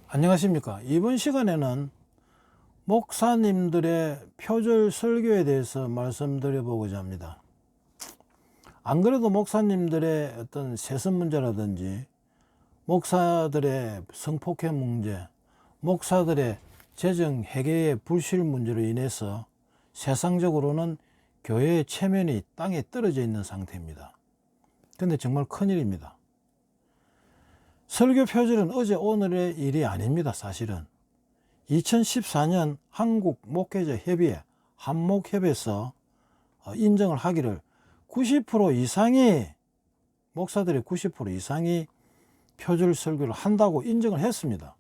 안녕하십니까. 이번 시간에는 목사님들의 표절 설교에 대해서 말씀드려 보고자 합니다. 안 그래도 목사님들의 어떤 세습 문제라든지 목사들의 성폭행 문제, 목사들의 재정 회계의 불실 문제로 인해서 세상적으로는 교회의 체면이 땅에 떨어져 있는 상태입니다. 근데 정말 큰일입니다. 설교 표절은 어제 오늘의 일이 아닙니다. 사실은 2014년 한국 목회자 협의회 한목협에서 인정을 하기를 90% 이상이 목사들의 90% 이상이 표절 설교를 한다고 인정을 했습니다.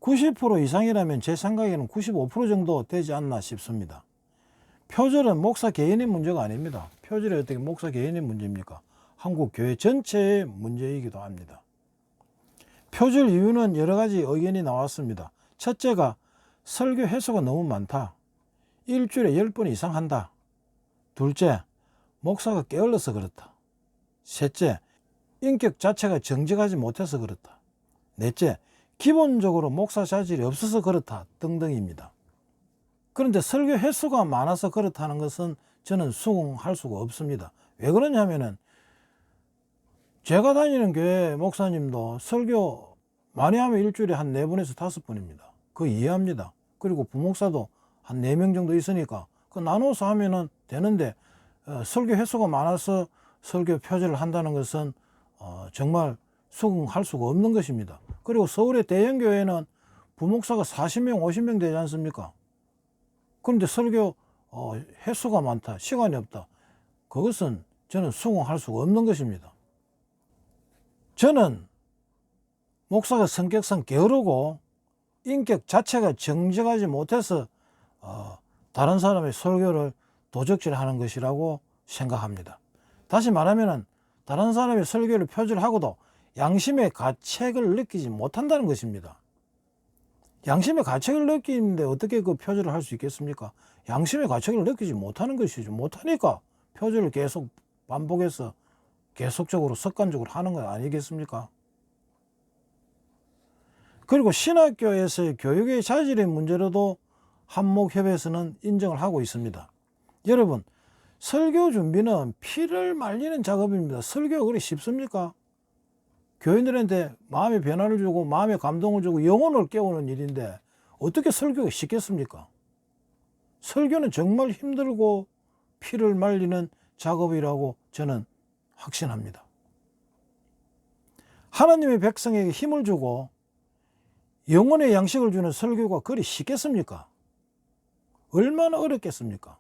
90% 이상이라면 제 생각에는 95% 정도 되지 않나 싶습니다. 표절은 목사 개인의 문제가 아닙니다. 표절이 어떻게 목사 개인의 문제입니까? 한국 교회 전체의 문제이기도 합니다. 표절 이유는 여러 가지 의견이 나왔습니다. 첫째가 설교 횟수가 너무 많다. 일주일에 10번 이상 한다. 둘째, 목사가 게을러서 그렇다. 셋째, 인격 자체가 정직하지 못해서 그렇다. 넷째, 기본적으로 목사 자질이 없어서 그렇다 등등입니다. 그런데 설교 횟수가 많아서 그렇다는 것은 저는 수긍할 수가 없습니다. 왜 그러냐면은 제가 다니는 교회 목사님도 설교 많이 하면 일주일에 한 4번에서 5번입니다. 그거 이해합니다. 그리고 부목사도 한 4명 정도 있으니까 그 나눠서 하면은 되는데 설교 횟수가 많아서 설교 표절을 한다는 것은 정말 수긍할 수가 없는 것입니다. 그리고 서울의 대형 교회는 부목사가 40명, 50명 되지 않습니까? 그런데 설교 횟수가 많다, 시간이 없다. 그것은 저는 수긍할 수가 없는 것입니다. 저는 목사가 성격상 게으르고 인격 자체가 정직하지 못해서 다른 사람의 설교를 도적질하는 것이라고 생각합니다. 다시 말하면 다른 사람의 설교를 표절하고도 양심의 가책을 느끼지 못한다는 것입니다. 양심의 가책을 느끼는데 어떻게 그 표절을 할 수 있겠습니까? 양심의 가책을 느끼지 못하는 것이죠. 못하니까 표절을 계속 반복해서 계속적으로 습관적으로 하는 건 아니겠습니까? 그리고 신학교에서의 교육의 자질의 문제로도 한목협에서는 인정을 하고 있습니다. 여러분, 설교 준비는 피를 말리는 작업입니다. 설교가 그리 쉽습니까? 교인들한테 마음의 변화를 주고 마음의 감동을 주고 영혼을 깨우는 일인데 어떻게 설교가 쉽겠습니까? 설교는 정말 힘들고 피를 말리는 작업이라고 저는 확신합니다. 하나님의 백성에게 힘을 주고 영혼의 양식을 주는 설교가 그리 쉽겠습니까? 얼마나 어렵겠습니까?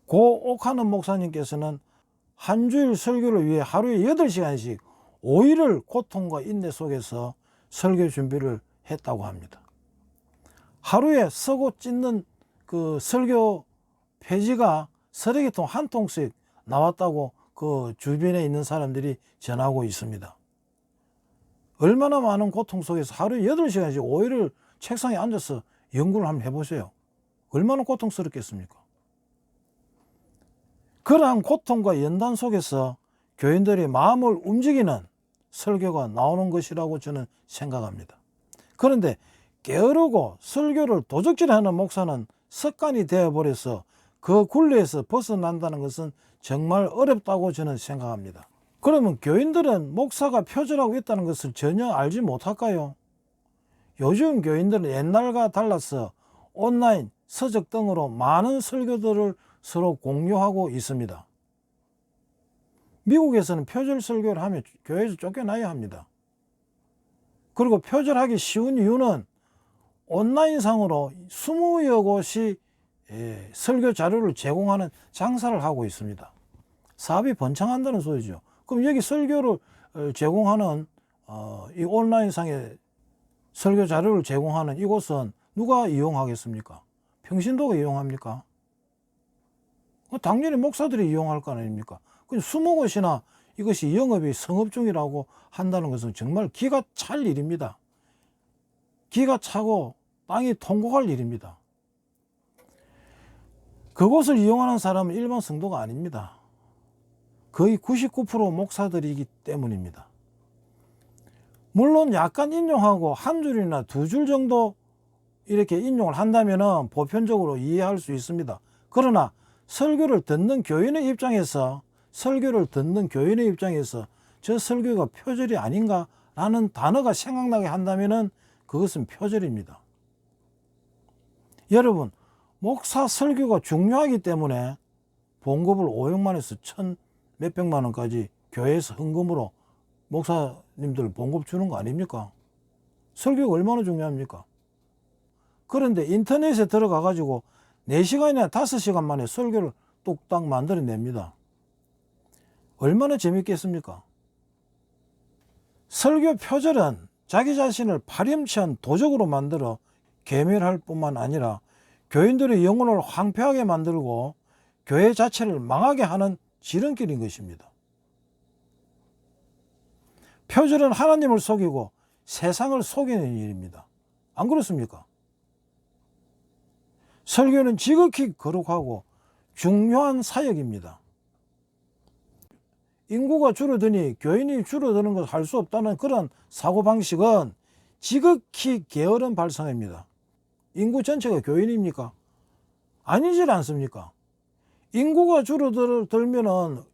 고 옥하는 목사님께서는 한 주일 설교를 위해 하루에 8시간씩 5일을 고통과 인내 속에서 설교 준비를 했다고 합니다. 하루에 쓰고 찢는 그 설교 페이지가 쓰레기통 한 통씩 나왔다고 그 주변에 있는 사람들이 전하고 있습니다. 얼마나 많은 고통 속에서 하루에 8시간씩 5일을 책상에 앉아서 연구를 한번 해보세요. 얼마나 고통스럽겠습니까? 그러한 고통과 연단 속에서 교인들의 마음을 움직이는 설교가 나오는 것이라고 저는 생각합니다. 그런데 게으르고 설교를 도적질하는 목사는 습관이 되어버려서 그 굴레에서 벗어난다는 것은 정말 어렵다고 저는 생각합니다. 그러면 교인들은 목사가 표절하고 있다는 것을 전혀 알지 못할까요? 요즘 교인들은 옛날과 달라서 온라인, 서적 등으로 많은 설교들을 서로 공유하고 있습니다. 미국에서는 표절 설교를 하면 교회에서 쫓겨나야 합니다. 그리고 표절하기 쉬운 이유는 온라인상으로 20여 곳이 설교 자료를 제공하는 장사를 하고 있습니다. 사업이 번창한다는 소리죠. 그럼 여기 설교를 제공하는 이 온라인상의 설교 자료를 제공하는 이곳은 누가 이용하겠습니까? 평신도가 이용합니까? 당연히 목사들이 이용할 거 아닙니까? 20곳이나 이것이 영업이 성업 중이라고 한다는 것은 정말 기가 찰 일입니다. 기가 차고 땅이 통곡할 일입니다. 그곳을 이용하는 사람은 일반 성도가 아닙니다. 거의 99% 목사들이기 때문입니다. 물론 약간 인용하고 한 줄이나 두 줄 정도 이렇게 인용을 한다면 보편적으로 이해할 수 있습니다. 그러나 설교를 듣는 교인의 입장에서 저 설교가 표절이 아닌가 라는 단어가 생각나게 한다면 그것은 표절입니다. 여러분, 목사 설교가 중요하기 때문에 봉급을 500만에서 1000 몇백만 원까지 교회에서 헌금으로 목사님들 봉급 주는 거 아닙니까? 설교가 얼마나 중요합니까? 그런데 인터넷에 들어가 가지고 4시간이나 5시간 만에 설교를 뚝딱 만들어냅니다. 얼마나 재밌겠습니까? 설교 표절은 자기 자신을 파렴치한 도적으로 만들어 괴멸할 뿐만 아니라 교인들의 영혼을 황폐하게 만들고 교회 자체를 망하게 하는 지름길인 것입니다. 표절은 하나님을 속이고 세상을 속이는 일입니다. 안 그렇습니까? 설교는 지극히 거룩하고 중요한 사역입니다. 인구가 줄어드니 교인이 줄어드는 것을 할 수 없다는 그런 사고방식은 지극히 게으른 발상입니다. 인구 전체가 교인입니까? 아니질 않습니까? 인구가 줄어들면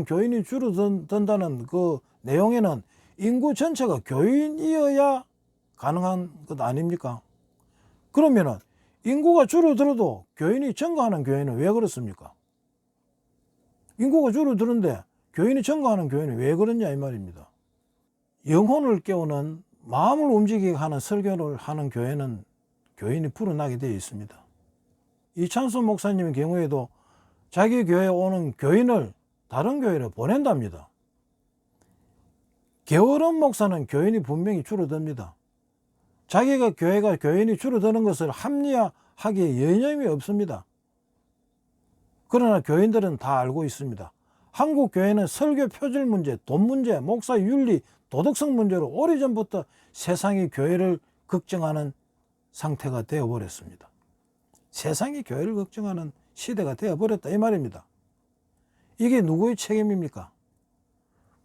교인이 줄어든다는 그 내용에는 인구 전체가 교인이어야 가능한 것 아닙니까? 그러면은 인구가 줄어들어도 교인이 증가하는 교회는 왜 그렇습니까? 인구가 줄어드는데 교인이 증가하는 교회는 왜 그러냐 이 말입니다. 영혼을 깨우는 마음을 움직이게 하는 설교를 하는 교회는 교인이 불어나게 되어 있습니다. 이찬수 목사님의 경우에도 자기 교회에 오는 교인을 다른 교회로 보낸답니다. 게으른 목사는 교인이 분명히 줄어듭니다. 자기가 교인이 줄어드는 것을 합리화하기에 여념이 없습니다. 그러나 교인들은 다 알고 있습니다. 한국 교회는 설교 표절 문제, 돈 문제, 목사 윤리, 도덕성 문제로 오래전부터 세상이 교회를 걱정하는 상태가 되어버렸습니다. 세상이 교회를 걱정하는 시대가 되어버렸다 이 말입니다. 이게 누구의 책임입니까?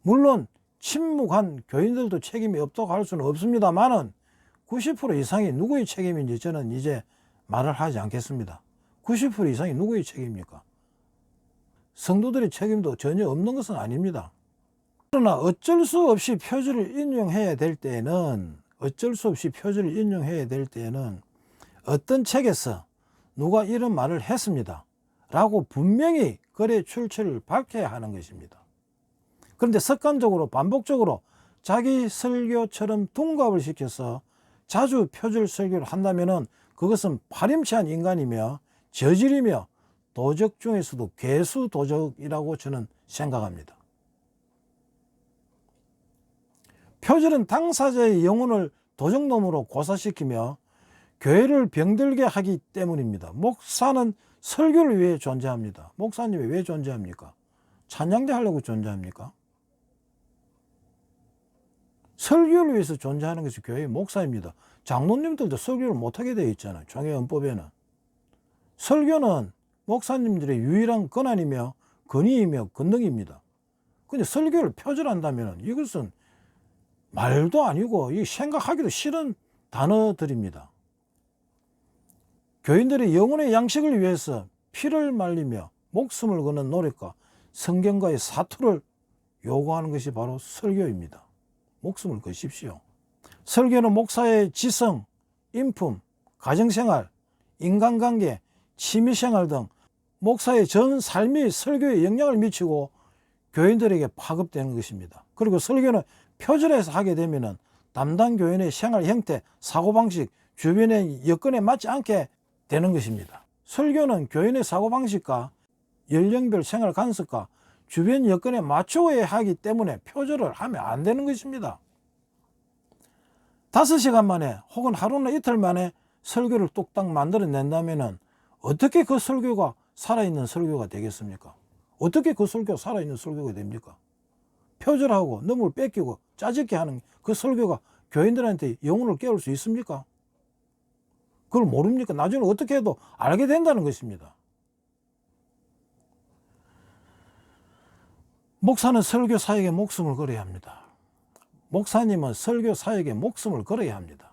물론 침묵한 교인들도 책임이 없다고 할 수는 없습니다만은 90% 이상이 누구의 책임인지 저는 이제 말을 하지 않겠습니다. 90% 이상이 누구의 책임입니까? 성도들의 책임도 전혀 없는 것은 아닙니다. 그러나 어쩔 수 없이 표절을 인용해야 될 때에는 어떤 책에서 누가 이런 말을 했습니다 라고 분명히 글의 출처를 밝혀야 하는 것입니다. 그런데 습관적으로 반복적으로 자기 설교처럼 둔갑을 시켜서 자주 표절 설교를 한다면 그것은 파렴치한 인간이며 저질이며 도적 중에서도 괴수 도적이라고 저는 생각합니다. 표절은 당사자의 영혼을 도적놈으로 고사시키며 교회를 병들게 하기 때문입니다. 목사는 설교를 위해 존재합니다. 목사님이 왜 존재합니까? 찬양대 하려고 존재합니까? 설교를 위해서 존재하는 것이 교회의 목사입니다. 장로님들도 설교를 못하게 되어 있잖아요. 총회헌법에는. 설교는 목사님들의 유일한 권한이며 권위이며 권능입니다. 근데 설교를 표절한다면 이것은 말도 아니고 생각하기도 싫은 단어들입니다. 교인들의 영혼의 양식을 위해서 피를 말리며 목숨을 거는 노력과 성경과의 사투를 요구하는 것이 바로 설교입니다. 목숨을 거십시오. 설교는 목사의 지성, 인품, 가정생활, 인간관계, 취미생활 등 목사의 전 삶이 설교에 영향을 미치고 교인들에게 파급되는 것입니다. 그리고 설교는 표절해서 하게 되면 담당 교인의 생활 형태, 사고방식, 주변의 여건에 맞지 않게 되는 것입니다. 설교는 교인의 사고방식과 연령별 생활 간섭과 주변 여건에 맞추어야 하기 때문에 표절을 하면 안 되는 것입니다. 5시간 만에 혹은 하루나 이틀 만에 설교를 뚝딱 만들어낸다면 어떻게 그 설교가 살아있는 설교가 되겠습니까? 어떻게 그 설교가 살아있는 설교가 됩니까? 표절하고 너무 뺏기고 짜집게 하는 그 설교가 교인들한테 영혼을 깨울 수 있습니까? 그걸 모릅니까? 나중에 어떻게 해도 알게 된다는 것입니다. 목사는 설교 사역에 목숨을 걸어야 합니다. 목사님은 설교 사역에 목숨을 걸어야 합니다.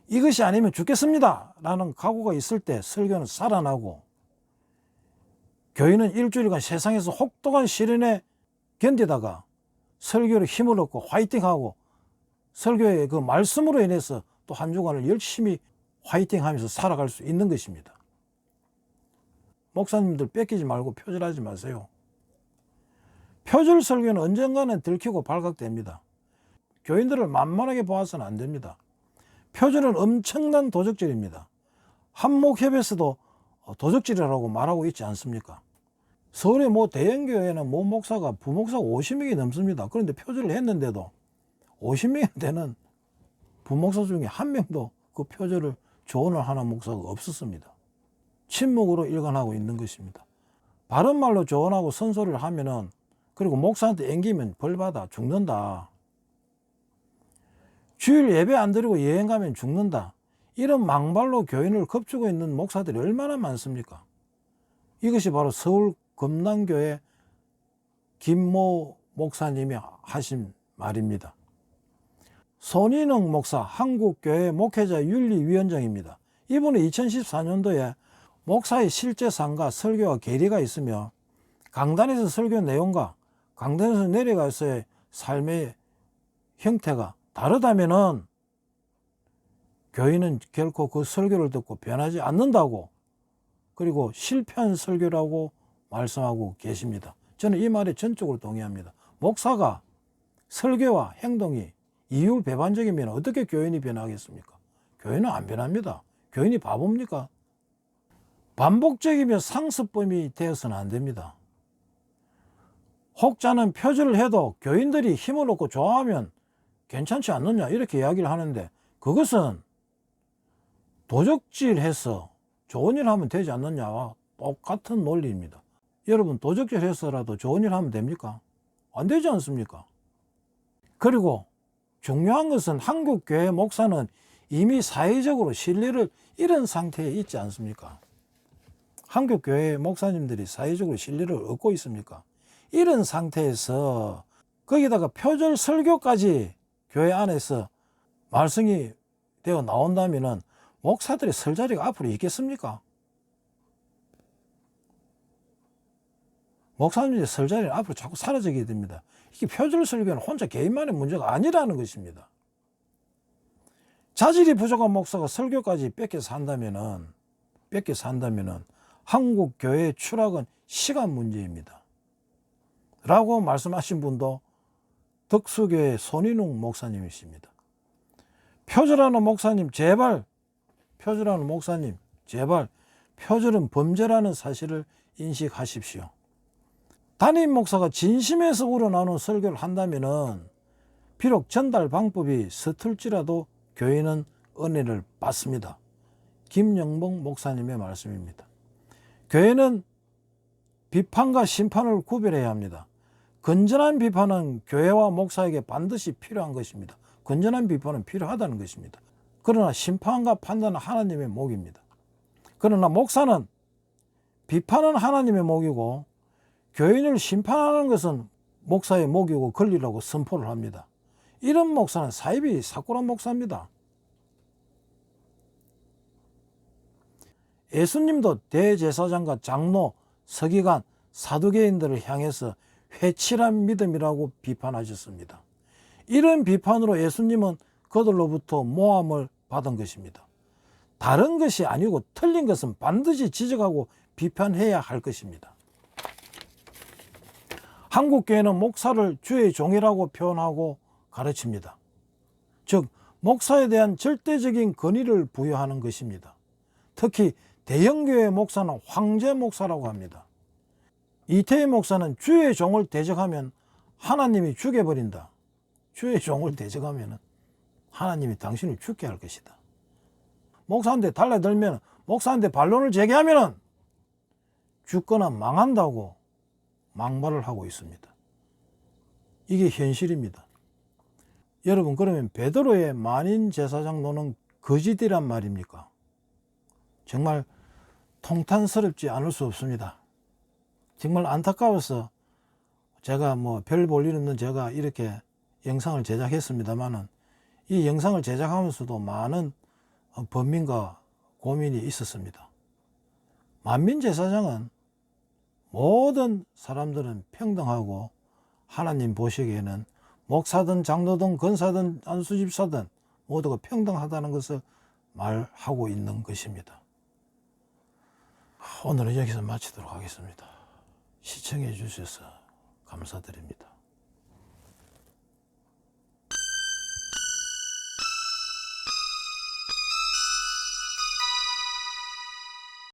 이것이 아니면 죽겠습니다 라는 각오가 있을 때 설교는 살아나고, 교인은 일주일간 세상에서 혹독한 시련에 견디다가 설교로 힘을 얻고 화이팅하고 설교의 그 말씀으로 인해서 또 한 주간을 열심히 화이팅하면서 살아갈 수 있는 것입니다. 목사님들 뺏기지 말고 표절하지 마세요. 표절 설교는 언젠가는 들키고 발각됩니다. 교인들을 만만하게 보아서는 안 됩니다. 표절은 엄청난 도적질입니다. 한목협에서도 도적질이라고 말하고 있지 않습니까? 서울의 모 대형교회는 모 목사가 부목사가 50명이 넘습니다. 그런데 표절을 했는데도 50명이 되는 부목사 중에 한 명도 그 표절을 조언을 하는 목사가 없었습니다. 침묵으로 일관하고 있는 것입니다. 바른 말로 조언하고 선소리를 하면은, 그리고 목사한테 앵기면 벌받아 죽는다. 주일 예배 안 드리고 여행 가면 죽는다. 이런 망발로 교인을 겁주고 있는 목사들이 얼마나 많습니까? 이것이 바로 서울 금남교회 김모 목사님이 하신 말입니다. 손인흥 목사, 한국교회 목회자 윤리위원장입니다. 이분은 2014년도에 목사의 실제 삶과 설교와 괴리가 있으며 강단에서 설교 내용과 강단에서 내려가서의 삶의 형태가 다르다면은 교인은 결코 그 설교를 듣고 변하지 않는다고, 그리고 실패한 설교라고 말씀하고 계십니다. 저는 이 말에 전적으로 동의합니다. 목사가 설교와 행동이 이율배반적이면 어떻게 교인이 변하겠습니까? 교인은 안 변합니다. 교인이 바보입니까? 반복적이며 상습범이 되어서는 안 됩니다. 혹자는 표절을 해도 교인들이 힘을 얻고 좋아하면 괜찮지 않느냐 이렇게 이야기를 하는데, 그것은 도적질해서 좋은 일 하면 되지 않느냐와 똑같은 논리입니다. 여러분, 도적질해서라도 좋은 일 하면 됩니까? 안 되지 않습니까? 그리고 중요한 것은 한국교회 목사는 이미 사회적으로 신뢰를 잃은 상태에 있지 않습니까? 한국교회 목사님들이 사회적으로 신뢰를 얻고 있습니까? 이런 상태에서 거기다가 표절 설교까지 교회 안에서 말씀이 되어 나온다면은 목사들의 설 자리가 앞으로 있겠습니까? 목사님들의 설 자리는 앞으로 자꾸 사라지게 됩니다. 이게 표절 설교는 혼자 개인만의 문제가 아니라는 것입니다. 자질이 부족한 목사가 설교까지 뺏겨서 한다면은 한국 교회의 추락은 시간 문제입니다. 라고 말씀하신 분도 덕수교회 손인웅 목사님이십니다. 표절하는 목사님 제발 표절은 범죄라는 사실을 인식하십시오. 담임 목사가 진심에서 우러나오는 설교를 한다면은 비록 전달 방법이 서툴지라도 교인은 은혜를 받습니다. 김영봉 목사님의 말씀입니다. 교회는 비판과 심판을 구별해야 합니다. 건전한 비판은 교회와 목사에게 반드시 필요한 것입니다. 건전한 비판은 필요하다는 것입니다. 그러나 심판과 판단은 하나님의 몫입니다. 그러나 목사는 비판은 하나님의 몫이고 교인을 심판하는 것은 목사의 몫이고 권리라고 선포를 합니다. 이런 목사는 사입이 삭고란 목사입니다. 예수님도 대제사장과 장로, 서기관, 사두개인들을 향해서 회칠한 믿음이라고 비판하셨습니다. 이런 비판으로 예수님은 그들로부터 모함을 받은 것입니다. 다른 것이 아니고 틀린 것은 반드시 지적하고 비판해야 할 것입니다. 한국교회는 목사를 주의 종이라고 표현하고 가르칩니다. 즉 목사에 대한 절대적인 권위를 부여하는 것입니다. 특히 대형교회 목사는 황제 목사라고 합니다. 이태희 목사는 주의 종을 대적하면 하나님이 죽여버린다. 주의 종을 대적하면 하나님이 당신을 죽게 할 것이다. 목사한테 달라들면, 목사한테 반론을 제기하면 죽거나 망한다고 망발을 하고 있습니다. 이게 현실입니다. 여러분, 그러면 베드로의 만인 제사장노는 거짓이란 말입니까? 정말 통탄스럽지 않을 수 없습니다. 정말 안타까워서 제가 별 볼 일 없는 제가 이렇게 영상을 제작했습니다만은 이 영상을 제작하면서도 많은 범민과 고민이 있었습니다. 만민제사장은 모든 사람들은 평등하고 하나님 보시기에는 목사든 장로든 권사든 안수집사든 모두가 평등하다는 것을 말하고 있는 것입니다. 오늘은 여기서 마치도록 하겠습니다. 시청해 주셔서 감사드립니다.